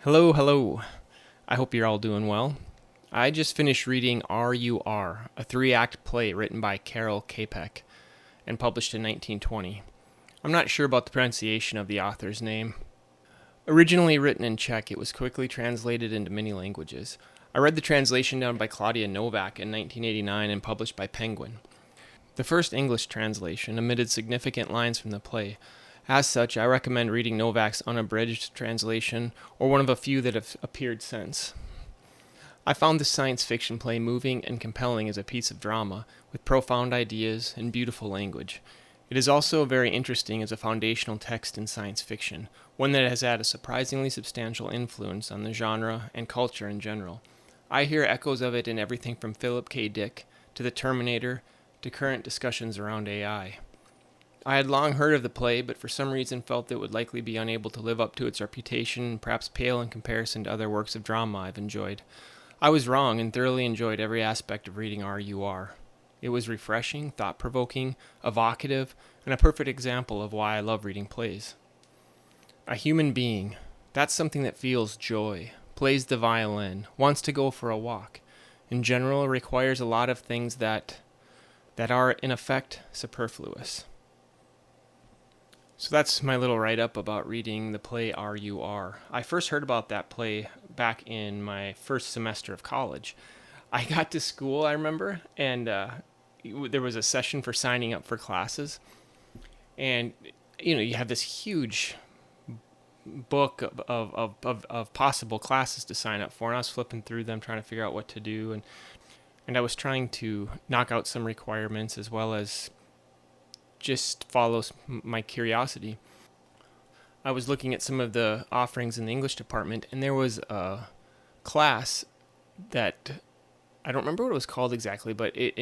Hello, hello. I hope you're all doing well. I just finished reading R.U.R, a three-act play written by Karel and published in 1920. I'm not sure about the pronunciation of the author's name. Originally written in Czech, it was quickly translated into many languages. I read the translation done by Claudia Novak in 1989 and published by Penguin. The first English translation omitted significant lines from the play. As such, I recommend reading Novak's unabridged translation or one of a few that have appeared since. I found this science fiction play moving and compelling as a piece of drama, with profound ideas and beautiful language. It is also very interesting as a foundational text in science fiction, one that has had a surprisingly substantial influence on the genre and culture in general. I hear echoes of it in everything from Philip K. Dick to The Terminator to current discussions around AI. I had long heard of the play, but for some reason felt it would likely be unable to live up to its reputation and perhaps pale in comparison to other works of drama I've enjoyed. I was wrong and thoroughly enjoyed every aspect of reading R.U.R. It was refreshing, thought-provoking, evocative, and a perfect example of why I love reading plays. A human being, that's something that feels joy, plays the violin, wants to go for a walk. In general, it requires a lot of things that are, in effect, superfluous. So that's my little write-up about reading the play R.U.R. I first heard about that play back in my first semester of college. I got to school, I remember, and there was a session for signing up for classes. And, you have this huge book of possible classes to sign up for, and I was flipping through them, trying to figure out what to do. And I was trying to knock out some requirements as well as just follows my curiosity. I was looking at some of the offerings in the English department, and there was a class that I don't remember what it was called exactly, but it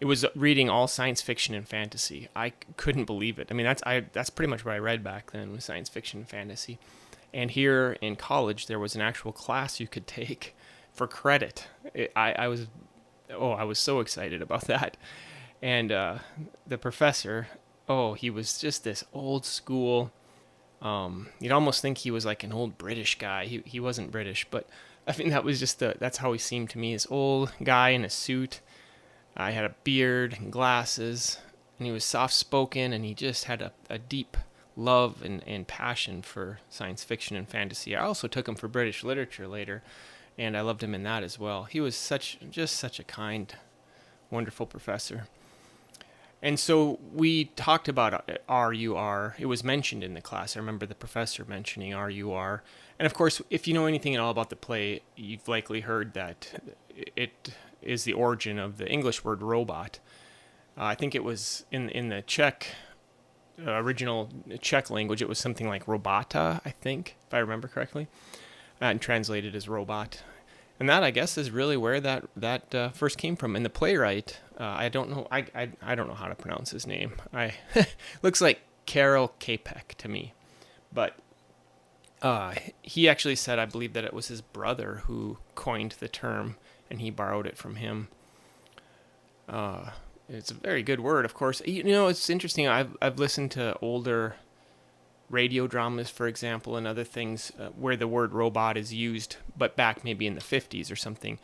was reading all science fiction and fantasy. I couldn't believe it. I mean, that's pretty much what I read back then, was science fiction and fantasy. And here in college, there was an actual class you could take for credit. I was so excited about that. And the professor, he was just this old school. You'd almost think he was like an old British guy. He wasn't British, but I mean, that's how he seemed to me. This old guy in a suit. I had a beard and glasses, and he was soft-spoken, and he just had a deep love and passion for science fiction and fantasy. I also took him for British literature later, and I loved him in that as well. He was such a kind, wonderful professor. And so we talked about R.U.R. It was mentioned in the class. I remember the professor mentioning R.U.R. And of course, if you know anything at all about the play, you've likely heard that it is the origin of the English word robot. I think it was in the Czech, original Czech language, it was something like robota, I think, if I remember correctly, and translated as robot. And that, I guess, is really where that first came from. And the playwright, I don't know how to pronounce his name. Looks like Karel to me, but he actually said, I believe, that it was his brother who coined the term, and he borrowed it from him. It's a very good word, of course. It's interesting. I've listened to older radio dramas, for example, and other things where the word robot is used, but back maybe in the 50s or something.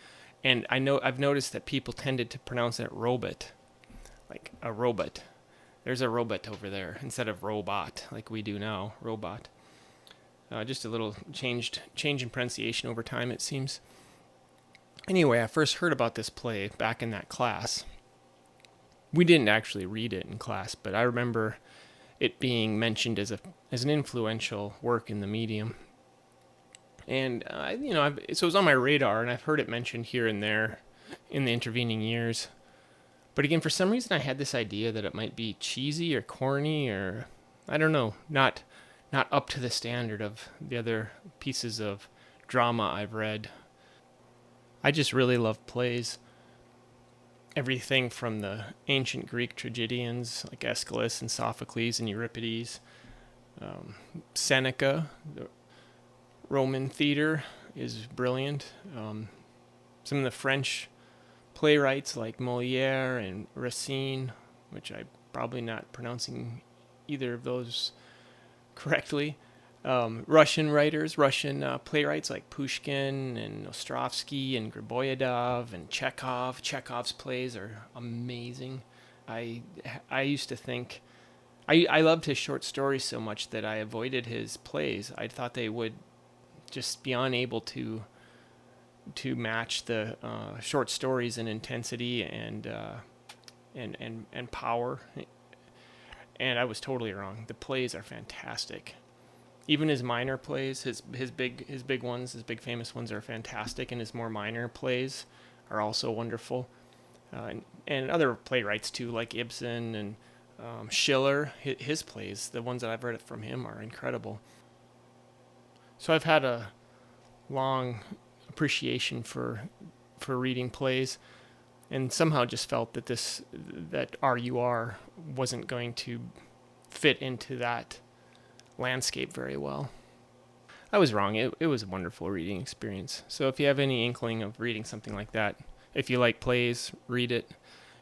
And I've noticed that people tended to pronounce it robot, like a robot. There's a robot over there instead of robot, like we do now, robot. Just a little change in pronunciation over time, it seems. Anyway, I first heard about this play back in that class. We didn't actually read it in class, but I remember it being mentioned as an influential work in the medium. And, so it was on my radar, and I've heard it mentioned here and there in the intervening years. But again, for some reason, I had this idea that it might be cheesy or corny or, I don't know, not up to the standard of the other pieces of drama I've read. I just really love plays. Everything from the ancient Greek tragedians like Aeschylus and Sophocles and Euripides, Seneca, the Roman theater is brilliant. Some of the French playwrights like Molière and Racine, which I'm probably not pronouncing either of those correctly. Russian writers, Russian playwrights like Pushkin and Ostrovsky and Griboyedov and Chekhov. Chekhov's plays are amazing. I I used to think I loved his short stories so much that I avoided his plays. I thought they would just be unable to match the short stories in intensity and power. And I was totally wrong. The plays are fantastic. Even his minor plays, his big ones, his big famous ones are fantastic, and his more minor plays are also wonderful. And other playwrights too, like Ibsen and Schiller. His plays, the ones that I've read from him, are incredible. So I've had a long appreciation for reading plays, and somehow just felt that R.U.R. wasn't going to fit into that landscape very well. I was wrong. It was a wonderful reading experience. So if you have any inkling of reading something like that, if you like plays, read it.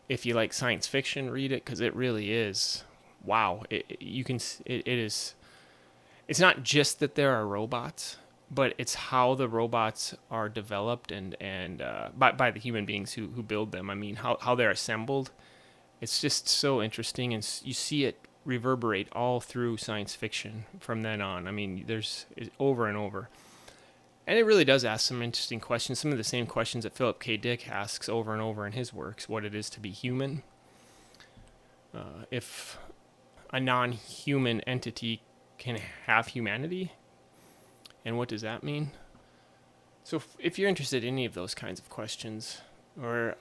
If you like science fiction, read it, because it really is. Wow. It is. It's not just that there are robots, but it's how the robots are developed and by the human beings who build them. I mean, how they're assembled. It's just so interesting, and you see it reverberate all through science fiction from then on. I mean, there's over and over. And it really does ask some interesting questions, some of the same questions that Philip K. Dick asks over and over in his works, what it is to be human. If a non-human entity can have humanity, and what does that mean? So if you're interested in any of those kinds of questions, or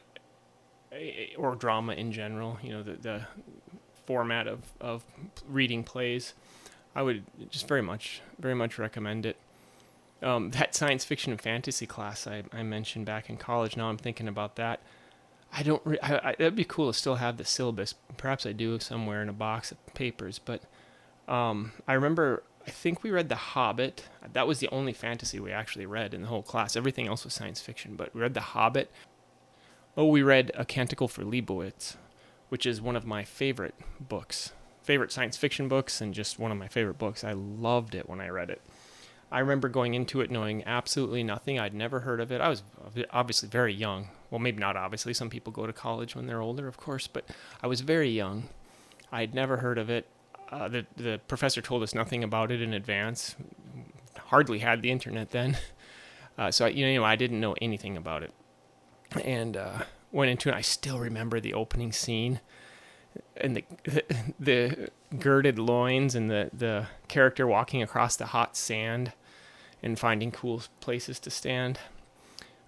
drama in general, the format of reading plays, I would just very much recommend it. That science fiction and fantasy class I mentioned back in college, now I'm thinking about that. That'd be cool to still have the syllabus. Perhaps I do somewhere in a box of papers, but I remember, I think we read The Hobbit. That was the only fantasy we actually read in the whole class. Everything else was science fiction, but we read The Hobbit. We read A Canticle for Leibowitz, which is one of my favorite science fiction books, and just one of my favorite books. I loved it when I read it. I remember going into it knowing absolutely nothing. I'd never heard of it. I was obviously very young. Well, maybe not obviously. Some people go to college when they're older, of course, but I was very young. I had never heard of it. The professor told us nothing about it in advance. Hardly had the internet then. So I didn't know anything about it. And went into it. I still remember the opening scene and the girded loins and the character walking across the hot sand and finding cool places to stand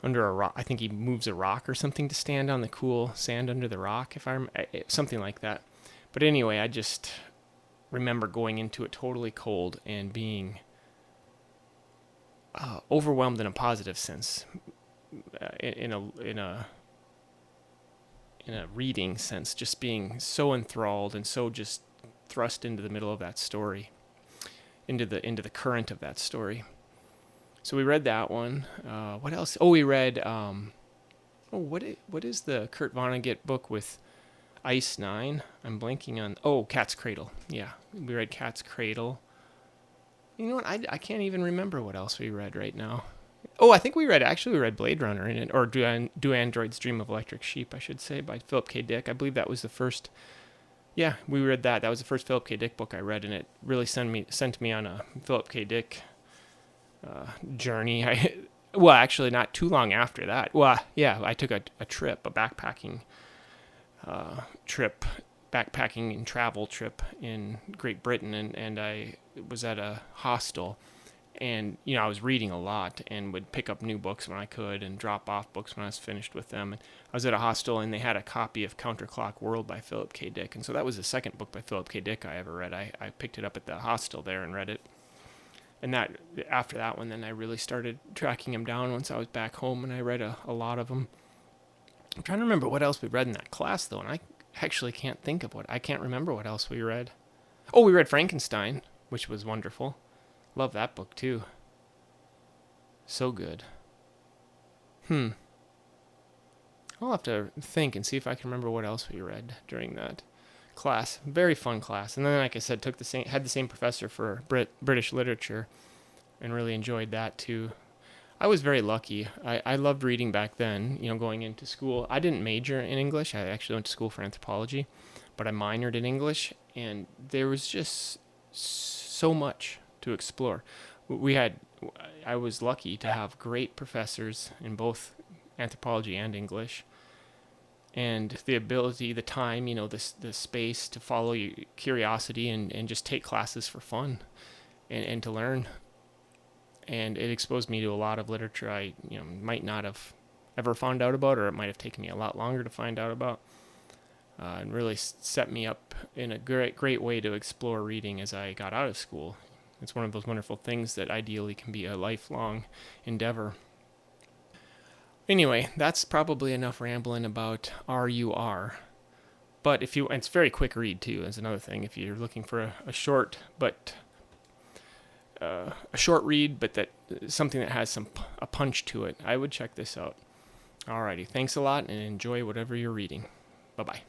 under a rock. I think he moves a rock or something to stand on the cool sand under the rock, something like that. But anyway, I just remember going into it totally cold and being overwhelmed in a positive sense, in a reading sense, just being so enthralled and so just thrust into the middle of that story, into the current of that story. So we read that one. What else? We read what is the Kurt Vonnegut book with Ice Nine? I'm blanking on. Cat's Cradle. Yeah, we read Cat's Cradle. You know what? I can't even remember what else we read right now. I think we read Blade Runner in it, or Do Androids Dream of Electric Sheep, I should say, by Philip K. Dick. I believe that was the first. Yeah, we read that. That was the first Philip K. Dick book I read, and it really sent me on a Philip K. Dick journey. Actually, not too long after that. I took a trip, a backpacking and travel trip in Great Britain, and I was at a hostel. And, I was reading a lot and would pick up new books when I could and drop off books when I was finished with them. And I was at a hostel, and they had a copy of Counterclock World by Philip K. Dick. And so that was the second book by Philip K. Dick I ever read. I picked it up at the hostel there and read it. And after that one, then I really started tracking him down once I was back home, and I read a lot of them. I'm trying to remember what else we read in that class, though, and I actually can't remember what else we read. We read Frankenstein, which was wonderful. Love that book, too. So good. I'll have to think and see if I can remember what else we read during that class, very fun class. And then, like I said, had the same professor for British literature, and really enjoyed that too. I was very lucky. I loved reading back then, going into school. I didn't major in English. I actually went to school for anthropology, but I minored in English, and there was just so much to explore. I was lucky to have great professors in both anthropology and English, and the ability, the time, the space to follow your curiosity and just take classes for fun and to learn. And it exposed me to a lot of literature I might not have ever found out about, or it might have taken me a lot longer to find out about, and really set me up in a great way to explore reading as I got out of school. It's one of those wonderful things that ideally can be a lifelong endeavor. Anyway, that's probably enough rambling about R.U.R. But it's a very quick read too. That's another thing. If you're looking for a short read, but that something that has a punch to it, I would check this out. Alrighty, thanks a lot, and enjoy whatever you're reading. Bye-bye.